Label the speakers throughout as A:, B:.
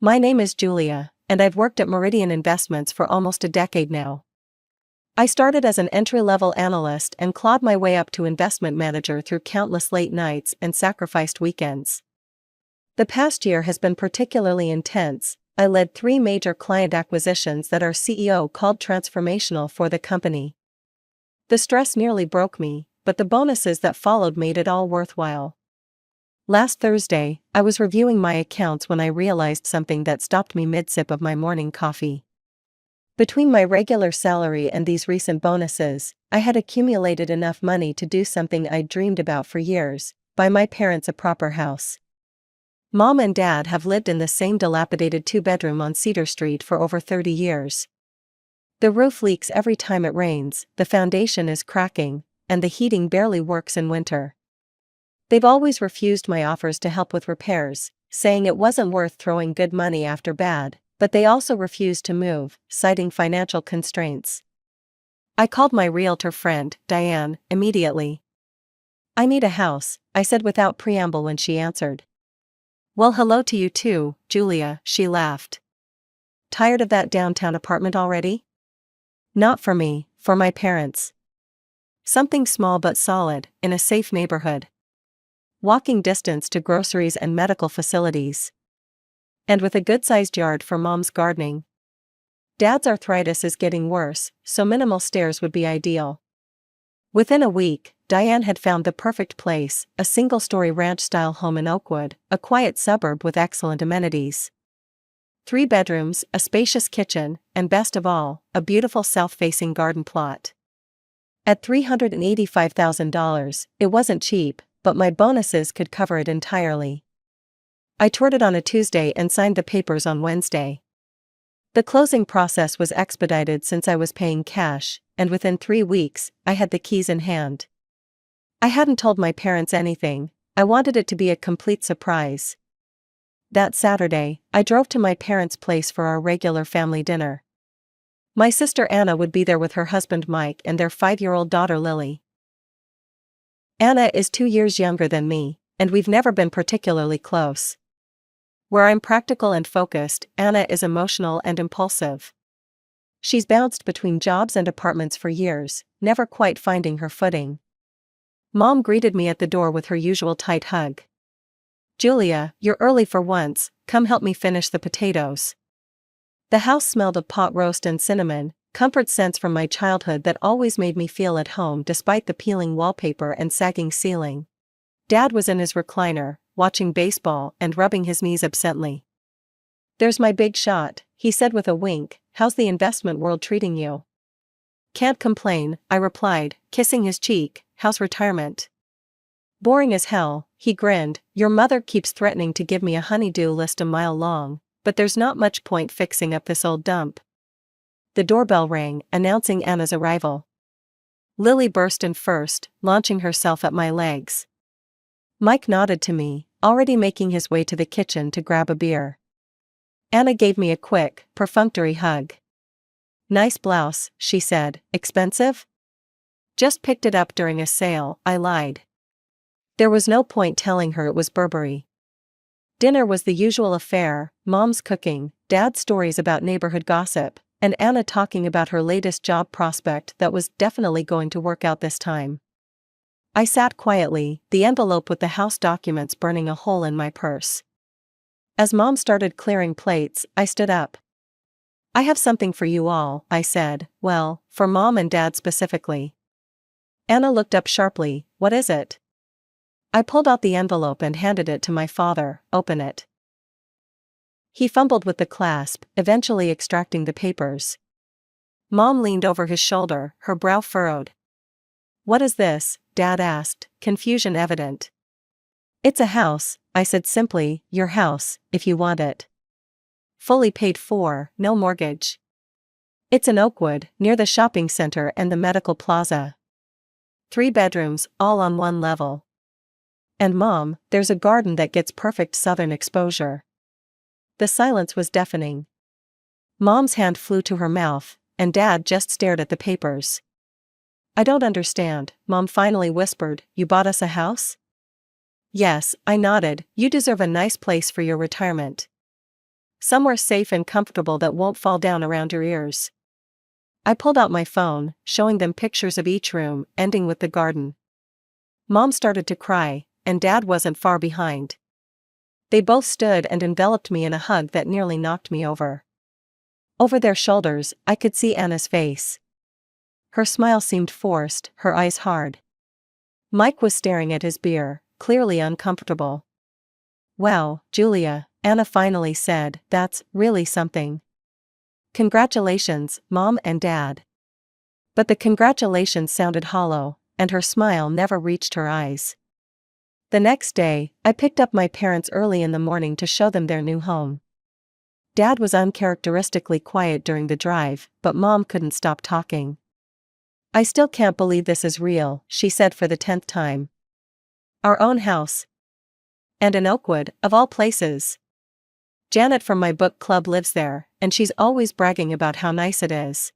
A: My name is Julia, and I've worked at Meridian Investments for almost a decade now. I started as an entry-level analyst and clawed my way up to investment manager through countless late nights and sacrificed weekends. The past year has been particularly intense. I led 3 major client acquisitions that our CEO called transformational for the company. The stress nearly broke me, but the bonuses that followed made it all worthwhile. Last Thursday, I was reviewing my accounts when I realized something that stopped me mid-sip of my morning coffee. Between my regular salary and these recent bonuses, I had accumulated enough money to do something I'd dreamed about for years: buy my parents a proper house. Mom and Dad have lived in the same dilapidated 2-bedroom on Cedar Street for over 30 years. The roof leaks every time it rains, the foundation is cracking, and the heating barely works in winter. They've always refused my offers to help with repairs, saying it wasn't worth throwing good money after bad, but they also refused to move, citing financial constraints. I called my realtor friend, Diane, immediately. "I need a house," I said without preamble when she answered. "Well, hello to you too, Julia," she laughed. "Tired of that downtown apartment already?" "Not for me, for my parents. Something small but solid, in a safe neighborhood. Walking distance to groceries and medical facilities. And with a good-sized yard for Mom's gardening. Dad's arthritis is getting worse, so minimal stairs would be ideal." Within a week, Diane had found the perfect place: a single-story ranch-style home in Oakwood, a quiet suburb with excellent amenities. 3 bedrooms, a spacious kitchen, and best of all, a beautiful south-facing garden plot. At $385,000, it wasn't cheap, but my bonuses could cover it entirely. I toured it on a Tuesday and signed the papers on Wednesday. The closing process was expedited since I was paying cash, and within 3 weeks, I had the keys in hand. I hadn't told my parents anything. I wanted it to be a complete surprise. That Saturday, I drove to my parents' place for our regular family dinner. My sister Anna would be there with her husband Mike and their 5-year-old daughter Lily. Anna is 2 years younger than me, and we've never been particularly close. Where I'm practical and focused, Anna is emotional and impulsive. She's bounced between jobs and apartments for years, never quite finding her footing. Mom greeted me at the door with her usual tight hug. "Julia, you're early for once, come help me finish the potatoes." The house smelled of pot roast and cinnamon, comfort scents from my childhood that always made me feel at home despite the peeling wallpaper and sagging ceiling. Dad was in his recliner, watching baseball and rubbing his knees absently. "There's my big shot," he said with a wink. "How's the investment world treating you?" "Can't complain," I replied, kissing his cheek. "How's retirement?" "Boring as hell," he grinned. "Your mother keeps threatening to give me a honey-do list a mile long, but there's not much point fixing up this old dump." The doorbell rang, announcing Anna's arrival. Lily burst in first, launching herself at my legs. Mike nodded to me, already making his way to the kitchen to grab a beer. Anna gave me a quick, perfunctory hug. "Nice blouse," she said. "Expensive?" "Just picked it up during a sale," I lied. There was no point telling her it was Burberry. Dinner was the usual affair: Mom's cooking, Dad's stories about neighborhood gossip, and Anna talking about her latest job prospect that was definitely going to work out this time. I sat quietly, the envelope with the house documents burning a hole in my purse. As Mom started clearing plates, I stood up. "I have something for you all," I said. "Well, for Mom and Dad specifically." Anna looked up sharply. "What is it?" I pulled out the envelope and handed it to my father. "Open it." He fumbled with the clasp, eventually extracting the papers. Mom leaned over his shoulder, her brow furrowed. "What is this?" Dad asked, confusion evident. "It's a house," I said simply. "Your house, if you want it. Fully paid for, no mortgage. It's in Oakwood, near the shopping center and the medical plaza. 3 bedrooms, all on one level. And Mom, there's a garden that gets perfect southern exposure." The silence was deafening. Mom's hand flew to her mouth, and Dad just stared at the papers. "I don't understand," Mom finally whispered. "You bought us a house?" "Yes," I nodded. "You deserve a nice place for your retirement." Somewhere safe and comfortable that won't fall down around your ears. I pulled out my phone, showing them pictures of each room, ending with the garden. Mom started to cry, and Dad wasn't far behind. They both stood and enveloped me in a hug that nearly knocked me over. Over their shoulders, I could see Anna's face. Her smile seemed forced, her eyes hard. Mike was staring at his beer, clearly uncomfortable. "Wow, Julia," Anna finally said, "that's really something. Congratulations, Mom and Dad." But the congratulations sounded hollow, and her smile never reached her eyes. The next day, I picked up my parents early in the morning to show them their new home. Dad was uncharacteristically quiet during the drive, but Mom couldn't stop talking. "I still can't believe this is real," she said for the 10th time. "Our own house. And in Oakwood, of all places. Janet from my book club lives there, and she's always bragging about how nice it is."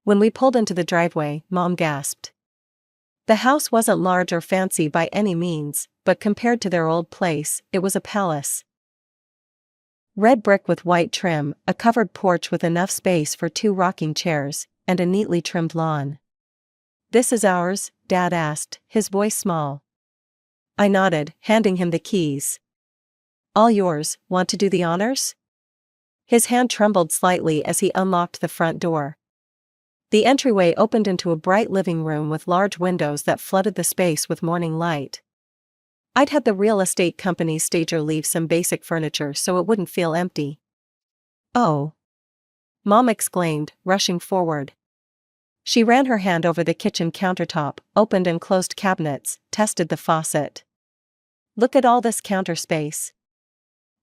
A: When we pulled into the driveway, Mom gasped. The house wasn't large or fancy by any means, but compared to their old place, it was a palace. Red brick with white trim, a covered porch with enough space for 2 rocking chairs, and a neatly trimmed lawn. "This is ours?" Dad asked, his voice small. I nodded, handing him the keys. "All yours, want to do the honors?" His hand trembled slightly as he unlocked the front door. The entryway opened into a bright living room with large windows that flooded the space with morning light. I'd had the real estate company's stager leave some basic furniture so it wouldn't feel empty. "Oh!" Mom exclaimed, rushing forward. She ran her hand over the kitchen countertop, opened and closed cabinets, tested the faucet. "Look at all this counter space.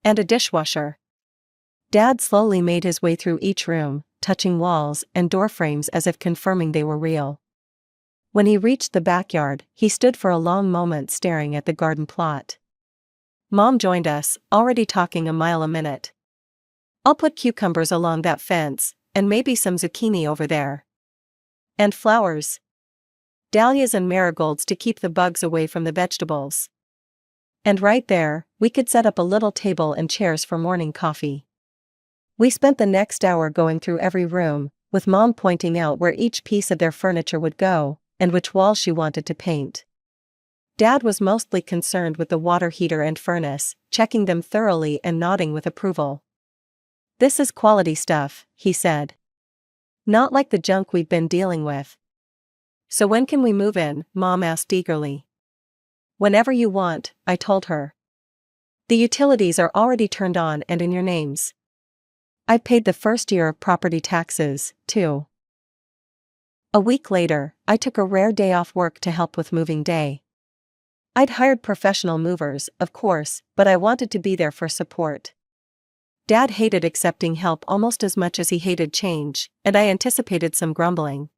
A: And a dishwasher." Dad slowly made his way through each room, touching walls and door frames as if confirming they were real. When he reached the backyard, he stood for a long moment staring at the garden plot. Mom joined us, already talking a mile a minute. "I'll put cucumbers along that fence, and maybe some zucchini over there. And flowers. Dahlias and marigolds to keep the bugs away from the vegetables. And right there, we could set up a little table and chairs for morning coffee." We spent the next hour going through every room, with Mom pointing out where each piece of their furniture would go, and which walls she wanted to paint. Dad was mostly concerned with the water heater and furnace, checking them thoroughly and nodding with approval. "This is quality stuff," he said. "Not like the junk we've been dealing with." "So when can we move in?" Mom asked eagerly. "Whenever you want," I told her. "The utilities are already turned on and in your names. I paid the first year of property taxes, too." A week later, I took a rare day off work to help with moving day. I'd hired professional movers, of course, but I wanted to be there for support. Dad hated accepting help almost as much as he hated change, and I anticipated some grumbling.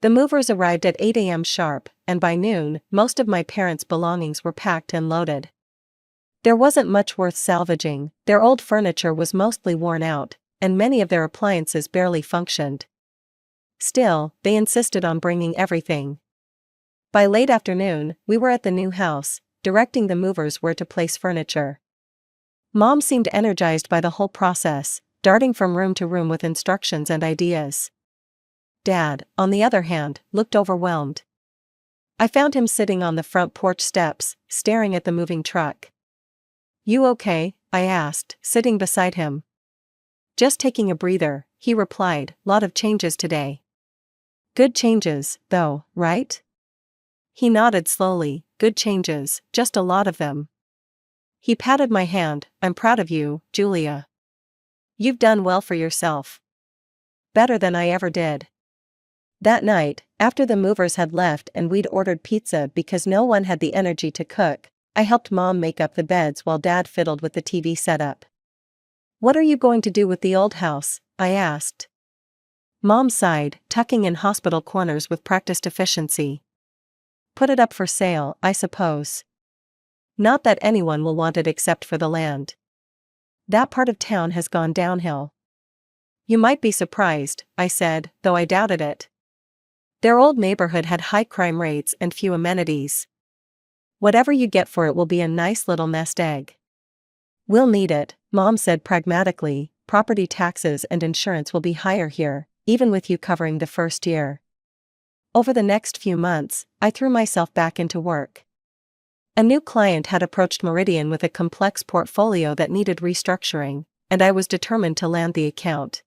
A: The movers arrived at 8 a.m. sharp, and by noon, most of my parents' belongings were packed and loaded. There wasn't much worth salvaging, their old furniture was mostly worn out, and many of their appliances barely functioned. Still, they insisted on bringing everything. By late afternoon, we were at the new house, directing the movers where to place furniture. Mom seemed energized by the whole process, darting from room to room with instructions and ideas. Dad, on the other hand, looked overwhelmed. I found him sitting on the front porch steps, staring at the moving truck. "You okay?" I asked, sitting beside him. "Just taking a breather," he replied, "lot of changes today." "Good changes, though, right?" He nodded slowly. "Good changes, just a lot of them." He patted my hand. "I'm proud of you, Julia. You've done well for yourself. Better than I ever did." That night, after the movers had left and we'd ordered pizza because no one had the energy to cook, I helped Mom make up the beds while Dad fiddled with the TV setup. "What are you going to do with the old house?" I asked. Mom sighed, tucking in hospital corners with practiced efficiency. "Put it up for sale, I suppose. Not that anyone will want it except for the land. That part of town has gone downhill." "You might be surprised," I said, though I doubted it. "Their old neighborhood had high crime rates and few amenities. Whatever you get for it will be a nice little nest egg." "We'll need it," Mom said pragmatically, property taxes and insurance will be higher here, even with you covering the first year. Over the next few months, I threw myself back into work. A new client had approached Meridian with a complex portfolio that needed restructuring, and I was determined to land the account.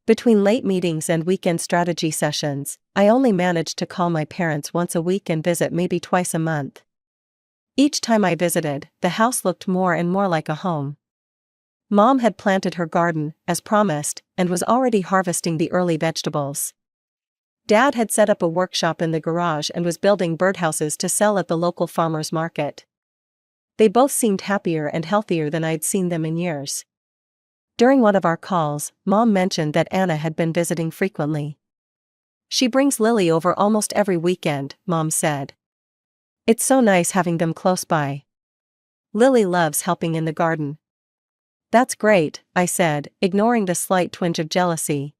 A: Between late meetings and weekend strategy sessions, I only managed to call my parents once a week and visit maybe twice a month. Each time I visited, the house looked more and more like a home. Mom had planted her garden, as promised, and was already harvesting the early vegetables. Dad had set up a workshop in the garage and was building birdhouses to sell at the local farmers market. They both seemed happier and healthier than I'd seen them in years. During one of our calls, Mom mentioned that Anna had been visiting frequently. She brings Lily over almost every weekend, Mom said. It's so nice having them close by. Lily loves helping in the garden. That's great, I said, ignoring the slight twinge of jealousy.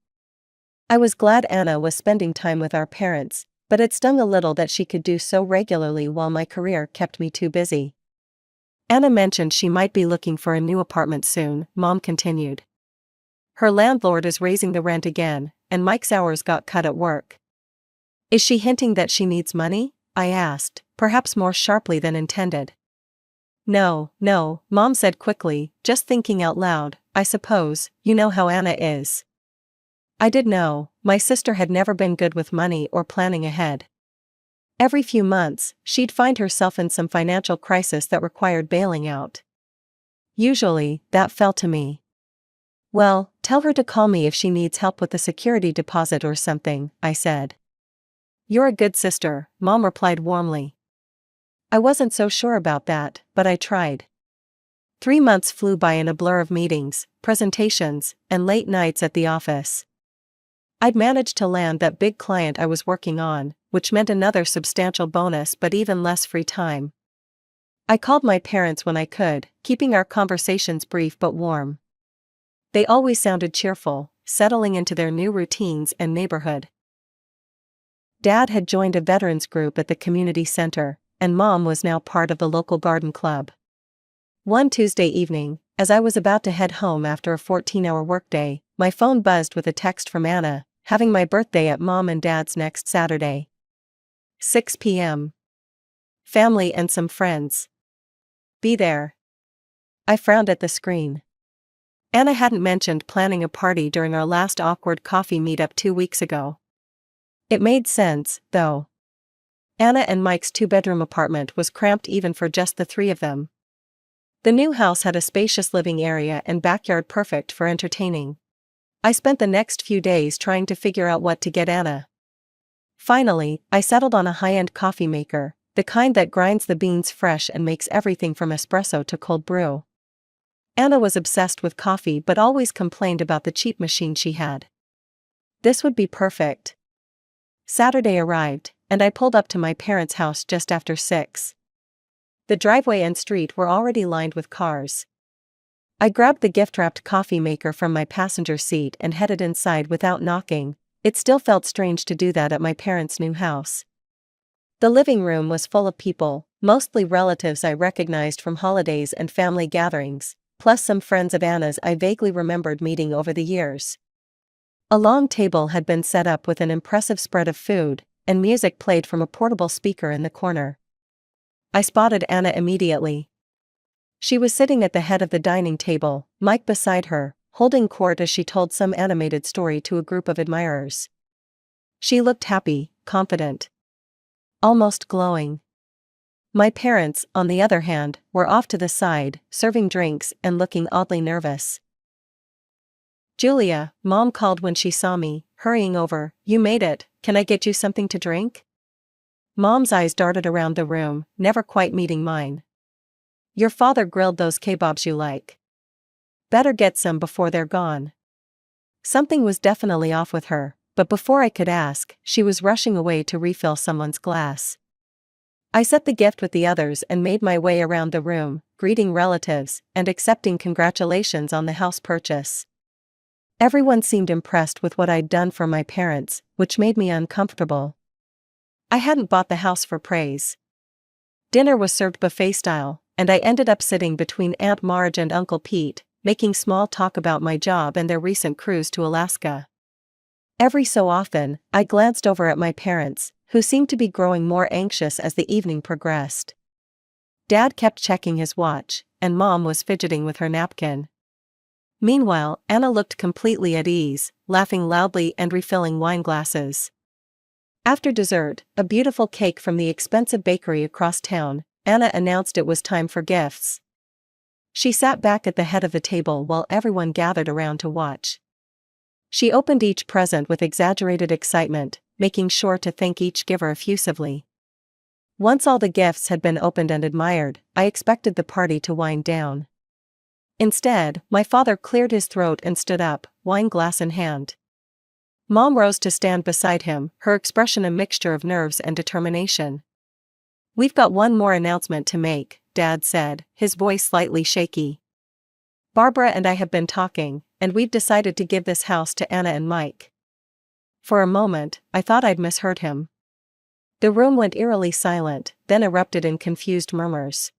A: I was glad Anna was spending time with our parents, but it stung a little that she could do so regularly while my career kept me too busy. Anna mentioned she might be looking for a new apartment soon, Mom continued. Her landlord is raising the rent again, and Mike's hours got cut at work. Is she hinting that she needs money? I asked, perhaps more sharply than intended. No, Mom said quickly, just thinking out loud, I suppose, you know how Anna is. I did know, my sister had never been good with money or planning ahead. Every few months, she'd find herself in some financial crisis that required bailing out. Usually, that fell to me. Well, tell her to call me if she needs help with the security deposit or something, I said. You're a good sister, Mom replied warmly. I wasn't so sure about that, but I tried. 3 months flew by in a blur of meetings, presentations, and late nights at the office. I'd managed to land that big client I was working on, which meant another substantial bonus but even less free time. I called my parents when I could, keeping our conversations brief but warm. They always sounded cheerful, settling into their new routines and neighborhood. Dad had joined a veterans group at the community center, and Mom was now part of the local garden club. One Tuesday evening, as I was about to head home after a 14-hour workday, my phone buzzed with a text from Anna, having my birthday at Mom and Dad's next Saturday. 6 p.m. Family and some friends. Be there. I frowned at the screen. Anna hadn't mentioned planning a party during our last awkward coffee meetup 2 weeks ago. It made sense, though. Anna and Mike's 2-bedroom apartment was cramped even for just the 3 of them. The new house had a spacious living area and backyard perfect for entertaining. I spent the next few days trying to figure out what to get Anna. Finally, I settled on a high-end coffee maker, the kind that grinds the beans fresh and makes everything from espresso to cold brew. Anna was obsessed with coffee but always complained about the cheap machine she had. This would be perfect. Saturday arrived, and I pulled up to my parents' house just after 6. The driveway and street were already lined with cars. I grabbed the gift-wrapped coffee maker from my passenger seat and headed inside without knocking. It still felt strange to do that at my parents' new house. The living room was full of people, mostly relatives I recognized from holidays and family gatherings, plus some friends of Anna's I vaguely remembered meeting over the years. A long table had been set up with an impressive spread of food, and music played from a portable speaker in the corner. I spotted Anna immediately. She was sitting at the head of the dining table, Mike beside her, holding court as she told some animated story to a group of admirers. She looked happy, confident, almost glowing. My parents, on the other hand, were off to the side, serving drinks and looking oddly nervous. Julia, Mom called when she saw me, hurrying over. You made it, can I get you something to drink? Mom's eyes darted around the room, never quite meeting mine. Your father grilled those kebabs you like. Better get some before they're gone. Something was definitely off with her, but before I could ask, she was rushing away to refill someone's glass. I set the gift with the others and made my way around the room, greeting relatives and accepting congratulations on the house purchase. Everyone seemed impressed with what I'd done for my parents, which made me uncomfortable. I hadn't bought the house for praise. Dinner was served buffet style, and I ended up sitting between Aunt Marge and Uncle Pete, making small talk about my job and their recent cruise to Alaska. Every so often, I glanced over at my parents, who seemed to be growing more anxious as the evening progressed. Dad kept checking his watch, and Mom was fidgeting with her napkin. Meanwhile, Anna looked completely at ease, laughing loudly and refilling wine glasses. After dessert, a beautiful cake from the expensive bakery across town, Anna announced it was time for gifts. She sat back at the head of the table while everyone gathered around to watch. She opened each present with exaggerated excitement, making sure to thank each giver effusively. Once all the gifts had been opened and admired, I expected the party to wind down. Instead, my father cleared his throat and stood up, wine glass in hand. Mom rose to stand beside him, her expression a mixture of nerves and determination. "We've got one more announcement to make," Dad said, his voice slightly shaky. "Barbara and I have been talking, and we've decided to give this house to Anna and Mike." For a moment, I thought I'd misheard him. The room went eerily silent, then erupted in confused murmurs.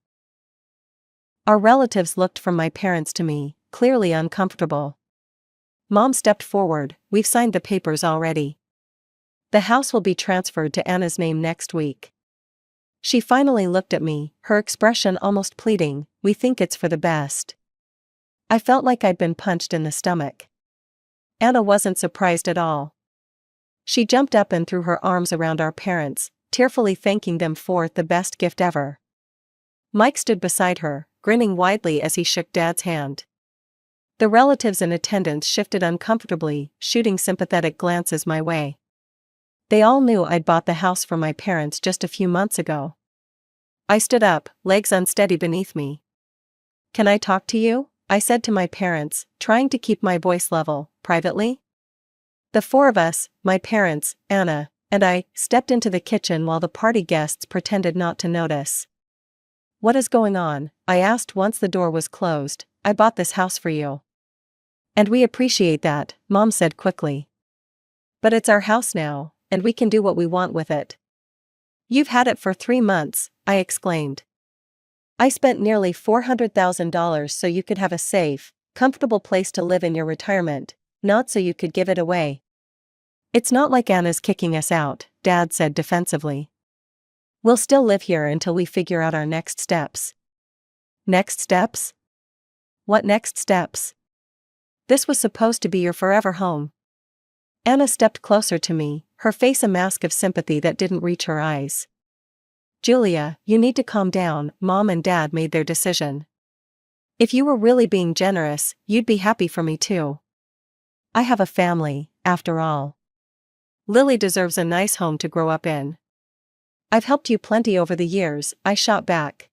A: Our relatives looked from my parents to me, clearly uncomfortable. Mom stepped forward. "We've signed the papers already. The house will be transferred to Anna's name next week." She finally looked at me, her expression almost pleading. "We think it's for the best." I felt like I'd been punched in the stomach. Anna wasn't surprised at all. She jumped up and threw her arms around our parents, tearfully thanking them for the best gift ever. Mike stood beside her, grinning widely as he shook Dad's hand. The relatives in attendance shifted uncomfortably, shooting sympathetic glances my way. They all knew I'd bought the house for my parents just a few months ago. I stood up, legs unsteady beneath me. "Can I talk to you?" I said to my parents, trying to keep my voice level, privately. The four of us, my parents, Anna, and I, stepped into the kitchen while the party guests pretended not to notice. "What is going on?" I asked once the door was closed. "I bought this house for you." "And we appreciate that," Mom said quickly. "But it's our house now, and we can do what we want with it." "You've had it for 3 months," I exclaimed. "I spent nearly $400,000 so you could have a safe, comfortable place to live in your retirement, not so you could give it away." "It's not like Anna's kicking us out," Dad said defensively. "We'll still live here until we figure out our next steps." "Next steps? What next steps? This was supposed to be your forever home." Anna stepped closer to me, her face a mask of sympathy that didn't reach her eyes. "Julia, you need to calm down." Mom and Dad made their decision. "If you were really being generous, you'd be happy for me too. I have a family, after all. Lily deserves a nice home to grow up in." "I've helped you plenty over the years," I shot back.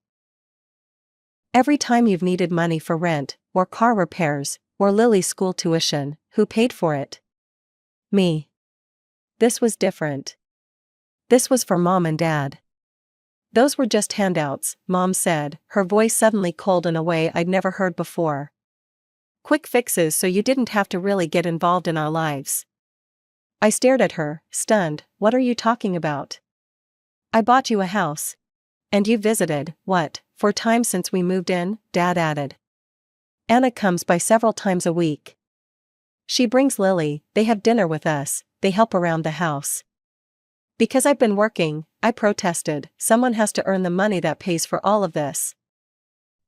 A: "Every time you've needed money for rent, or car repairs, or Lily's school tuition, who paid for it?" "Me." This was different. This was for Mom and Dad. "Those were just handouts," Mom said, her voice suddenly cold in a way I'd never heard before. "Quick fixes so you didn't have to really get involved in our lives." I stared at her, stunned. "What are you talking about?" "I bought you a house. And you visited, what, 4 times since we moved in," Dad added. "Anna comes by several times a week. She brings Lily, they have dinner with us, they help around the house." "Because I've been working," I protested. "Someone has to earn the money that pays for all of this."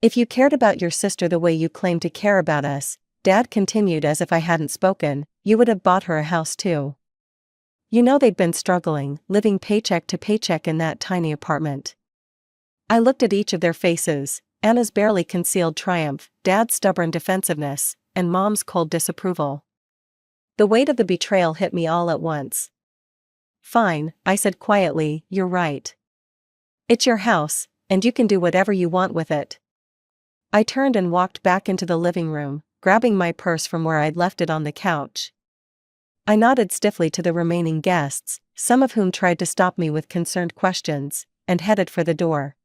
A: "If you cared about your sister the way you claim to care about us," Dad continued as if I hadn't spoken, "you would have bought her a house too. You know they've been struggling, living paycheck to paycheck in that tiny apartment." I looked at each of their faces, Anna's barely concealed triumph, Dad's stubborn defensiveness, and Mom's cold disapproval. The weight of the betrayal hit me all at once. "Fine," I said quietly, "you're right. It's your house, and you can do whatever you want with it." I turned and walked back into the living room, grabbing my purse from where I'd left it on the couch. I nodded stiffly to the remaining guests, some of whom tried to stop me with concerned questions, and headed for the door.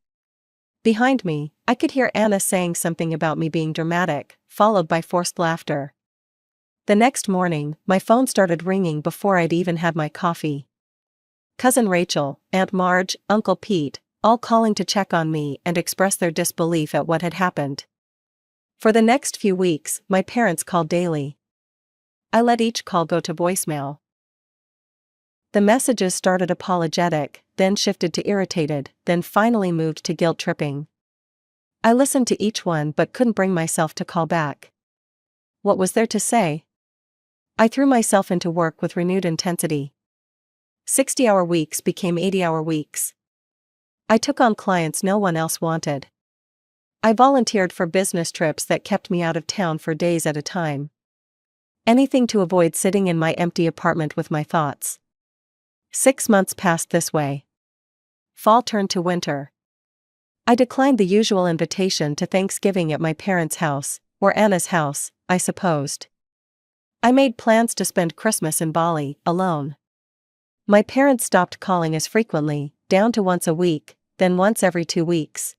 A: Behind me, I could hear Anna saying something about me being dramatic, followed by forced laughter. The next morning, my phone started ringing before I'd even had my coffee. Cousin Rachel, Aunt Marge, Uncle Pete, all calling to check on me and express their disbelief at what had happened. For the next few weeks, my parents called daily. I let each call go to voicemail. The messages started apologetic, then shifted to irritated, then finally moved to guilt-tripping. I listened to each one but couldn't bring myself to call back. What was there to say? I threw myself into work with renewed intensity. 60-hour weeks became 80-hour weeks. I took on clients no one else wanted. I volunteered for business trips that kept me out of town for days at a time. Anything to avoid sitting in my empty apartment with my thoughts. 6 months passed this way. Fall turned to winter. I declined the usual invitation to Thanksgiving at my parents' house, or Anna's house, I supposed. I made plans to spend Christmas in Bali, alone. My parents stopped calling as frequently, down to once a week, then once every 2 weeks.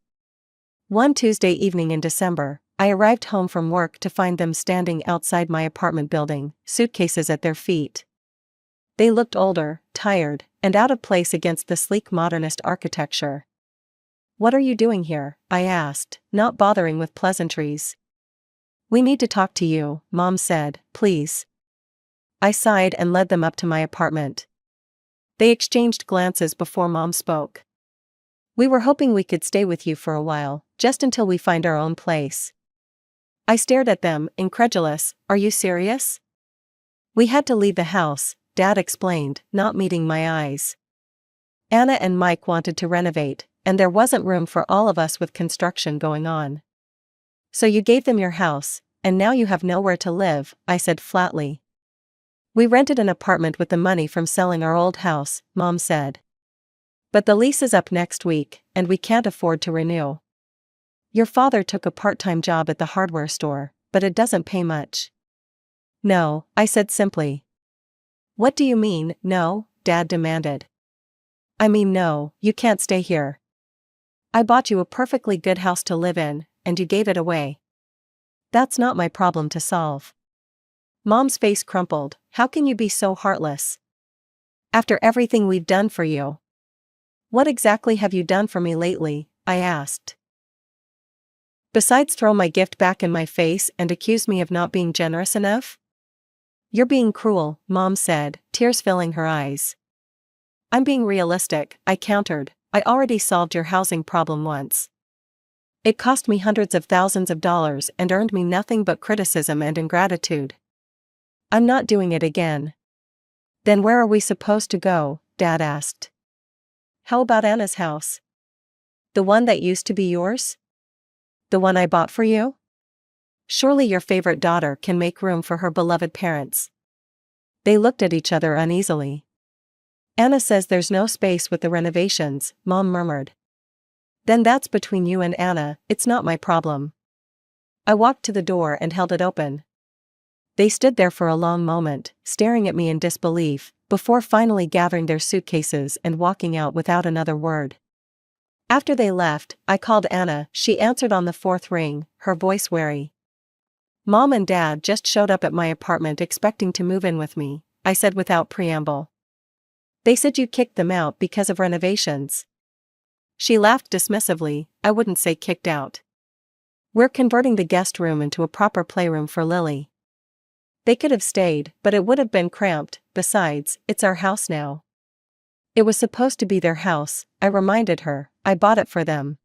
A: One Tuesday evening in December, I arrived home from work to find them standing outside my apartment building, suitcases at their feet. They looked older, tired, and out of place against the sleek modernist architecture. "What are you doing here?" I asked, not bothering with pleasantries. "We need to talk to you," Mom said, "please." I sighed and led them up to my apartment. They exchanged glances before Mom spoke. "We were hoping we could stay with you for a while, just until we find our own place." I stared at them, incredulous. "Are you serious?" "We had to leave the house," Dad explained, not meeting my eyes. "Anna and Mike wanted to renovate, and there wasn't room for all of us with construction going on. So you gave them your house, and now you have nowhere to live," I said flatly. "We rented an apartment with the money from selling our old house," Mom said. "But the lease is up next week, and we can't afford to renew. Your father took a part-time job at the hardware store, but it doesn't pay much." "No," I said simply. "What do you mean, no?" Dad demanded. "I mean no, you can't stay here. I bought you a perfectly good house to live in, and you gave it away. That's not my problem to solve." Mom's face crumpled. "How can you be so heartless? After everything we've done for you." "What exactly have you done for me lately?" I asked. "Besides throw my gift back in my face and accuse me of not being generous enough?" "You're being cruel," Mom said, tears filling her eyes. "I'm being realistic," I countered. "I already solved your housing problem once. It cost me hundreds of thousands of dollars and earned me nothing but criticism and ingratitude. I'm not doing it again." "Then where are we supposed to go?" Dad asked. "How about Anna's house? The one that used to be yours? The one I bought for you? Surely your favorite daughter can make room for her beloved parents." They looked at each other uneasily. "Anna says there's no space with the renovations," Mom murmured. "Then that's between you and Anna, it's not my problem." I walked to the door and held it open. They stood there for a long moment, staring at me in disbelief, before finally gathering their suitcases and walking out without another word. After they left, I called Anna. She answered on the 4th ring, her voice wary. "Mom and Dad just showed up at my apartment expecting to move in with me," I said without preamble. "They said you kicked them out because of renovations." She laughed dismissively. "I wouldn't say kicked out. We're converting the guest room into a proper playroom for Lily. They could have stayed, but it would have been cramped. Besides, it's our house now." "It was supposed to be their house," I reminded her. "I bought it for them."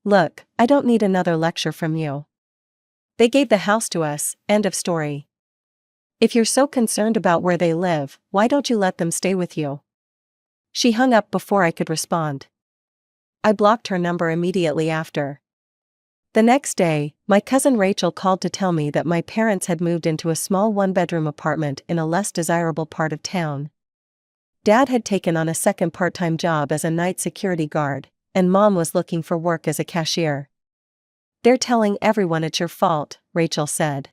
A: "Look, I don't need another lecture from you. They gave the house to us, end of story. If you're so concerned about where they live, why don't you let them stay with you?" She hung up before I could respond. I blocked her number immediately after. The next day, my cousin Rachel called to tell me that my parents had moved into a small one-bedroom apartment in a less desirable part of town. Dad had taken on a second part-time job as a night security guard, and Mom was looking for work as a cashier. "They're telling everyone it's your fault," Rachel said.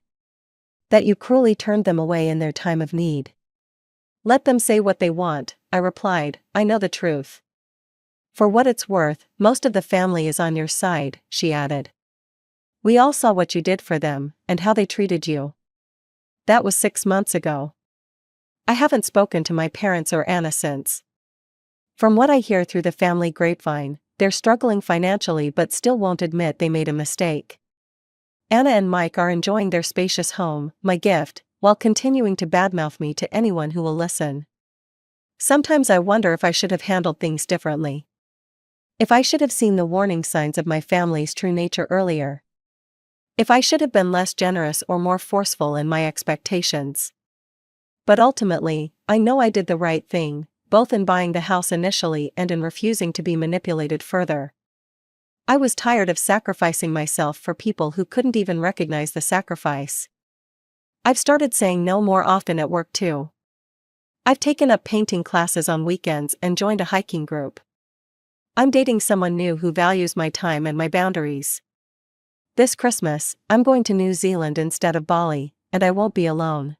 A: "That you cruelly turned them away in their time of need." "Let them say what they want," I replied. "I know the truth." "For what it's worth, most of the family is on your side," she added. "We all saw what you did for them, and how they treated you. That was 6 months ago. I haven't spoken to my parents or Anna since. From what I hear through the family grapevine, they're struggling financially but still won't admit they made a mistake. Anna and Mike are enjoying their spacious home, my gift, while continuing to badmouth me to anyone who will listen. Sometimes I wonder if I should have handled things differently. If I should have seen the warning signs of my family's true nature earlier. If I should have been less generous or more forceful in my expectations. But ultimately, I know I did the right thing, both in buying the house initially and in refusing to be manipulated further. I was tired of sacrificing myself for people who couldn't even recognize the sacrifice. I've started saying no more often at work too. I've taken up painting classes on weekends and joined a hiking group. I'm dating someone new who values my time and my boundaries. This Christmas, I'm going to New Zealand instead of Bali, and I won't be alone.